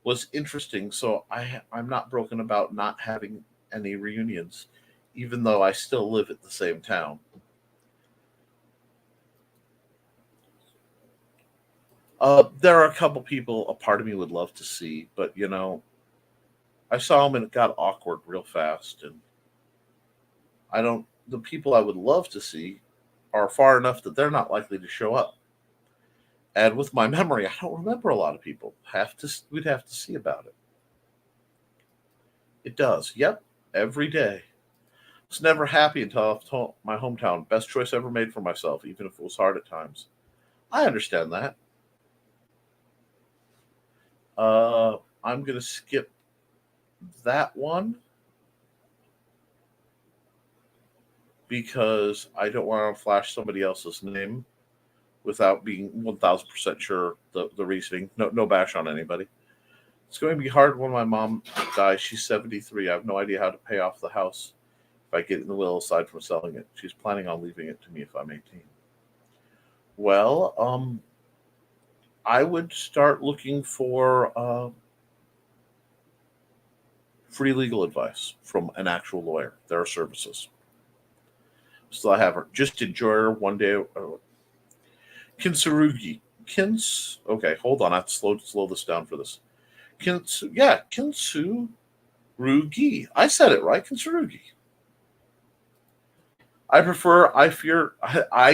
S1: was interesting. So I'm not broken about not having any reunions, even though I still live at the same town. There are a couple people a part of me would love to see, but I saw them and it got awkward real fast. And the people I would love to see are far enough that they're not likely to show up. And with my memory, I don't remember a lot of people. We'd have to see about it. It does. Yep. Every day. I was never happy until I left my hometown. Best choice ever made for myself, even if it was hard at times. I understand that. I'm going to skip that one because I don't want to flash somebody else's name without being 1,000% sure the reasoning. No bash on anybody. It's going to be hard when my mom dies. She's 73. I have no idea how to pay off the house if I get in the will aside from selling it. She's planning on leaving it to me if I'm 18. Well, I would start looking for free legal advice from an actual lawyer. There are services. So I have her. Just enjoy her one day. Kinsurugi. Okay, hold on. I have to slow this down for this. Kinsurugi. I said it right. Kinsurugi. I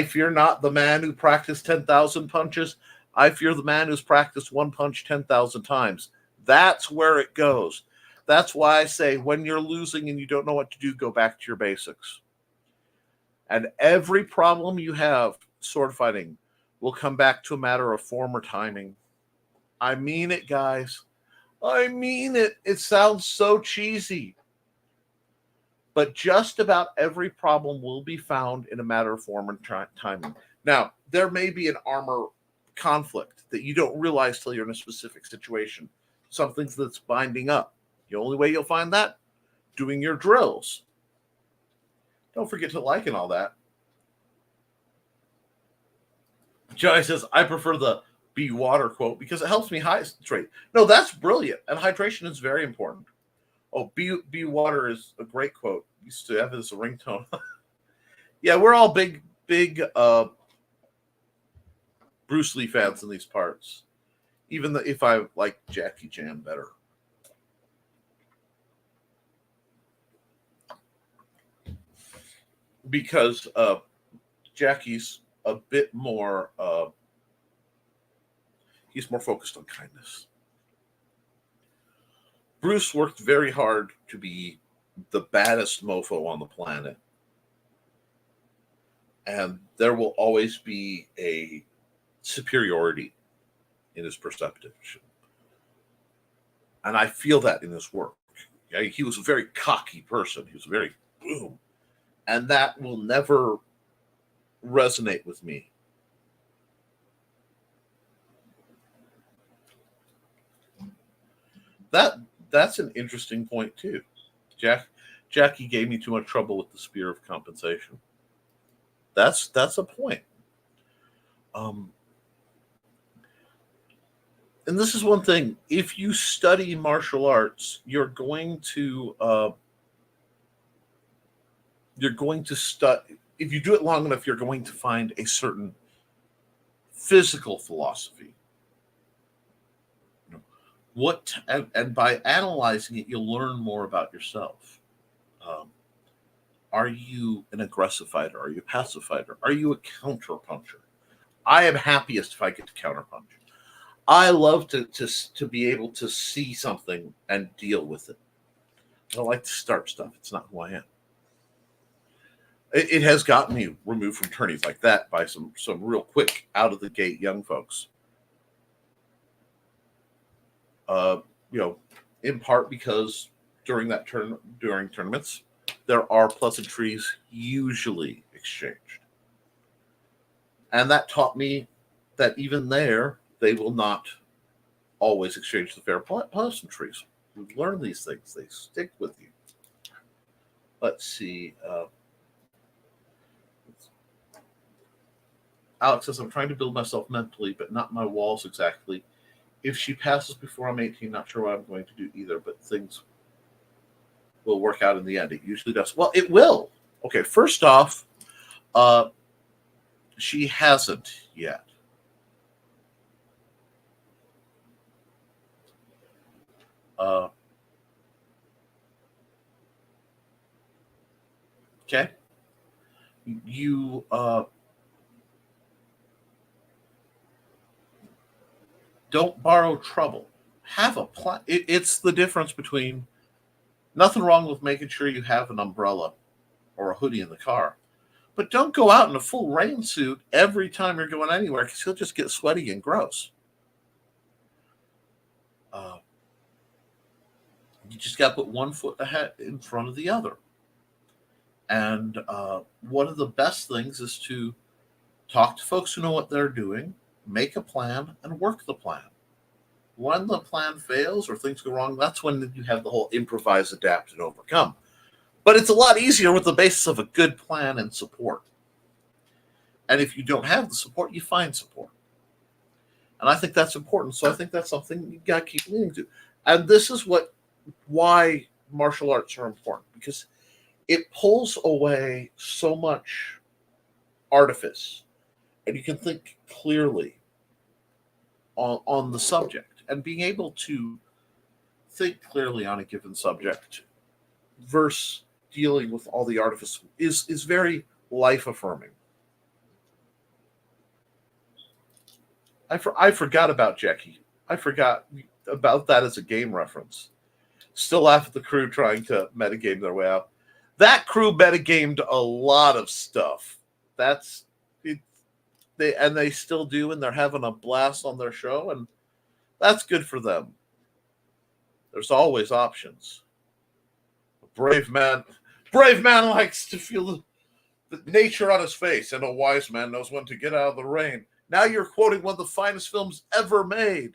S1: fear not the man who practiced 10,000 punches. I fear the man who's practiced one punch 10,000 times. That's where it goes. That's why I say when you're losing and you don't know what to do, go back to your basics. And every problem you have sword fighting will come back to a matter of form or timing. I mean it, guys. I mean it. It sounds so cheesy. But just about every problem will be found in a matter of form and timing. Now, there may be an armor conflict that you don't realize till you're in a specific situation. Something that's binding up. The only way you'll find that, doing your drills. Don't forget to like and all that. Johnny says, I prefer the be water quote because it helps me hydrate. No, that's brilliant. And hydration is very important. Oh, be water is a great quote. Used to have it as a ringtone. Yeah, we're all big Bruce Lee fans in these parts. Even if I like Jackie Chan better. Because Jackie's a bit more he's more focused on kindness. Bruce worked very hard to be the baddest mofo on the planet. And there will always be a superiority in his perception. And I feel that in his work. Okay? He was a very cocky person. He was very boom. And that will never resonate with me. That's an interesting point too. Jackie gave me too much trouble with the spear of compensation. That's a point. And this is one thing. If you study martial arts, you're going to study. If you do it long enough, you're going to find a certain physical philosophy. And by analyzing it, you'll learn more about yourself. Are you an aggressive fighter? Are you a passive fighter? Are you a counterpuncher? I am happiest if I get to counterpunch. I love to be able to see something and deal with it. I don't like to start stuff. It's not who I am. It has gotten me removed from tourneys like that by some real quick out of the gate young folks. In part because during tournaments, there are pleasantries usually exchanged. And that taught me that even there, they will not always exchange the fair pleasantries. You learn these things. They stick with you. Let's see. Alex says, I'm trying to build myself mentally, but not my walls exactly. If she passes before I'm 18, not sure what I'm going to do either, but things will work out in the end. It usually does. Well, it will. Okay, first off, she hasn't yet. Okay. You don't borrow trouble. Have a plan. It's the difference between nothing wrong with making sure you have an umbrella or a hoodie in the car. But don't go out in a full rain suit every time you're going anywhere because you'll just get sweaty and gross. You just got to put one foot ahead in front of the other. And one of the best things is to talk to folks who know what they're doing, make a plan, and work the plan. When the plan fails or things go wrong, that's when you have the whole improvise, adapt, and overcome. But it's a lot easier with the basis of a good plan and support. And if you don't have the support, you find support. And I think that's important. So I think that's something you got to keep leaning to. And this is why martial arts are important, because it pulls away so much artifice, and you can think clearly on the subject. And being able to think clearly on a given subject versus dealing with all the artifice is very life affirming. I forgot about Jackie. I forgot about that as a game reference. Still laugh at the crew trying to metagame their way out. That crew metagamed a lot of stuff. That's it. They still do, and they're having a blast on their show, and that's good for them. There's always options. A brave man likes to feel the nature on his face, and a wise man knows when to get out of the rain. Now you're quoting one of the finest films ever made.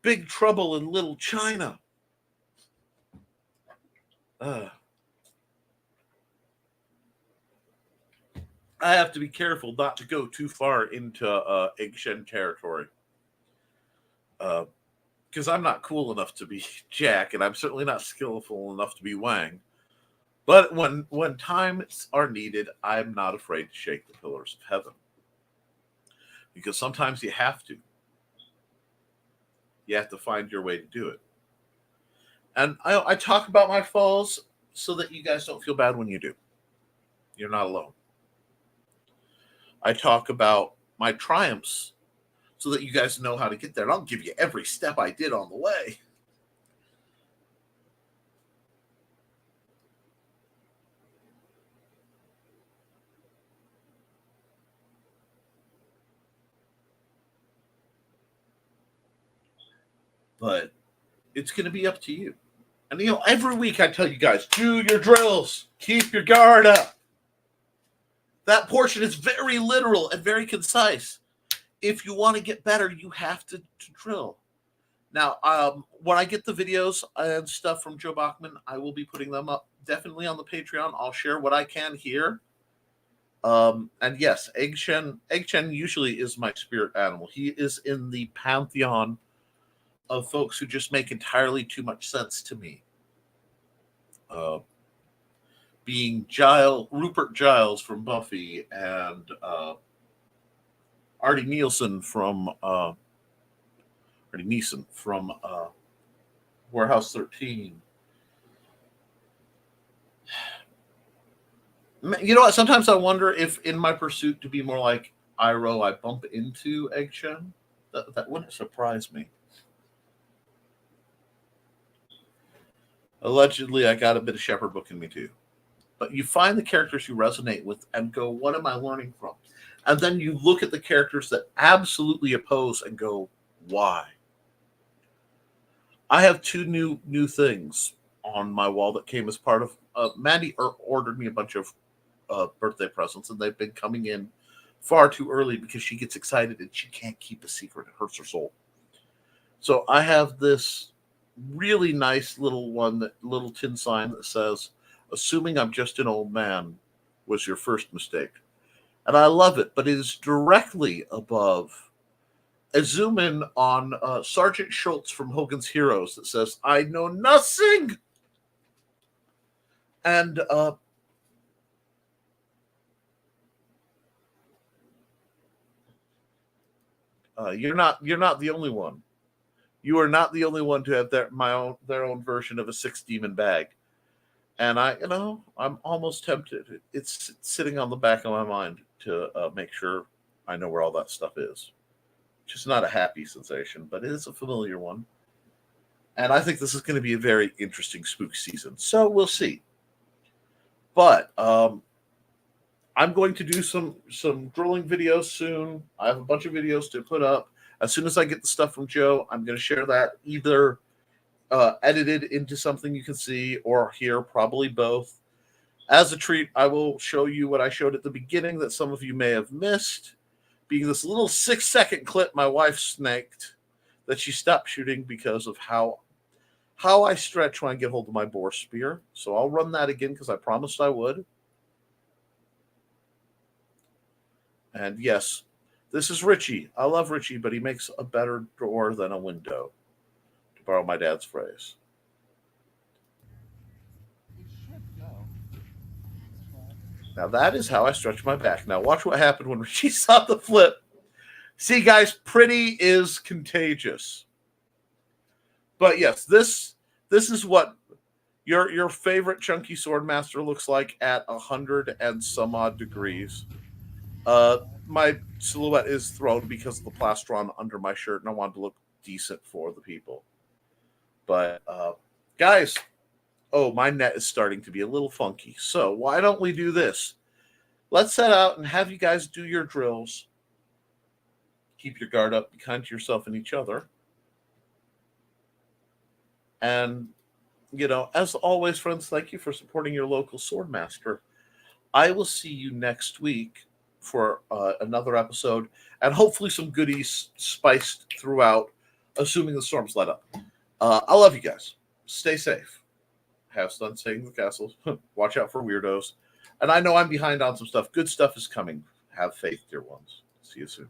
S1: Big Trouble in Little China. I have to be careful not to go too far into Eggshen territory. Because I'm not cool enough to be Jack, and I'm certainly not skillful enough to be Wang. But when times are needed, I'm not afraid to shake the pillars of heaven. Because sometimes you have to. You have to find your way to do it. And I talk about my falls so that you guys don't feel bad when you do. You're not alone. I talk about my triumphs so that you guys know how to get there. And I'll give you every step I did on the way. But it's going to be up to you. And, every week I tell you guys, do your drills. Keep your guard up. That portion is very literal and very concise. If you want to get better, you have to drill. Now, when I get the videos and stuff from Joe Bachman, I will be putting them up definitely on the Patreon. I'll share what I can here. And yes, Eggshen usually is my spirit animal. He is in the pantheon of folks who just make entirely too much sense to me. Being Rupert Giles from Buffy, and Artie Neeson from Warehouse 13. You know what? Sometimes I wonder if, in my pursuit to be more like Iroh, I bump into Eggshen. That wouldn't surprise me. Allegedly, I got a bit of Shepherd book in me too. But you find the characters you resonate with and go, what am I learning from? And then you look at the characters that absolutely oppose and go, why? I have two new things on my wall that came as part of Mandy ordered me a bunch of birthday presents, and they've been coming in far too early because she gets excited and she can't keep a secret. It hurts her soul. So I have this really nice little tin sign that says, assuming I'm just an old man was your first mistake. And I love it, but it is directly above a zoom in on Sergeant Schultz from Hogan's Heroes that says, I know nothing. And you're not the only one. You are not the only one to have their own version of a six demon bag. And I'm almost tempted. It's sitting on the back of my mind to make sure I know where all that stuff is. Just not a happy sensation, but it is a familiar one. And I think this is going to be a very interesting spook season. So we'll see. But I'm going to do some drilling videos soon. I have a bunch of videos to put up. As soon as I get the stuff from Joe, I'm going to share that either edited into something you can see or hear, probably both. As a treat, I will show you what I showed at the beginning that some of you may have missed, being this little 6-second clip my wife snaked that she stopped shooting because of how I stretch when I get hold of my boar spear. So I'll run that again because I promised I would. And yes, this is Richie. I love Richie, but he makes a better door than a window, to borrow my dad's phrase. Now that is how I stretch my back. Now watch what happened when Richie saw the flip. See, guys, pretty is contagious. But yes, this is what your favorite chunky sword master looks like at 100 and some odd degrees. My silhouette is thrown because of the plastron under my shirt, and I wanted to look decent for the people. But guys, my net is starting to be a little funky. So why don't we do this? Let's set out and have you guys do your drills. Keep your guard up, be kind to yourself and each other. And, as always, friends, thank you for supporting your local swordmaster. I will see you next week for another episode, and hopefully some goodies spiced throughout, assuming the storms let up. I love you guys. Stay safe. Have fun staying in the castle. Watch out for weirdos. And I know I'm behind on some stuff. Good stuff is coming. Have faith, dear ones. See you soon.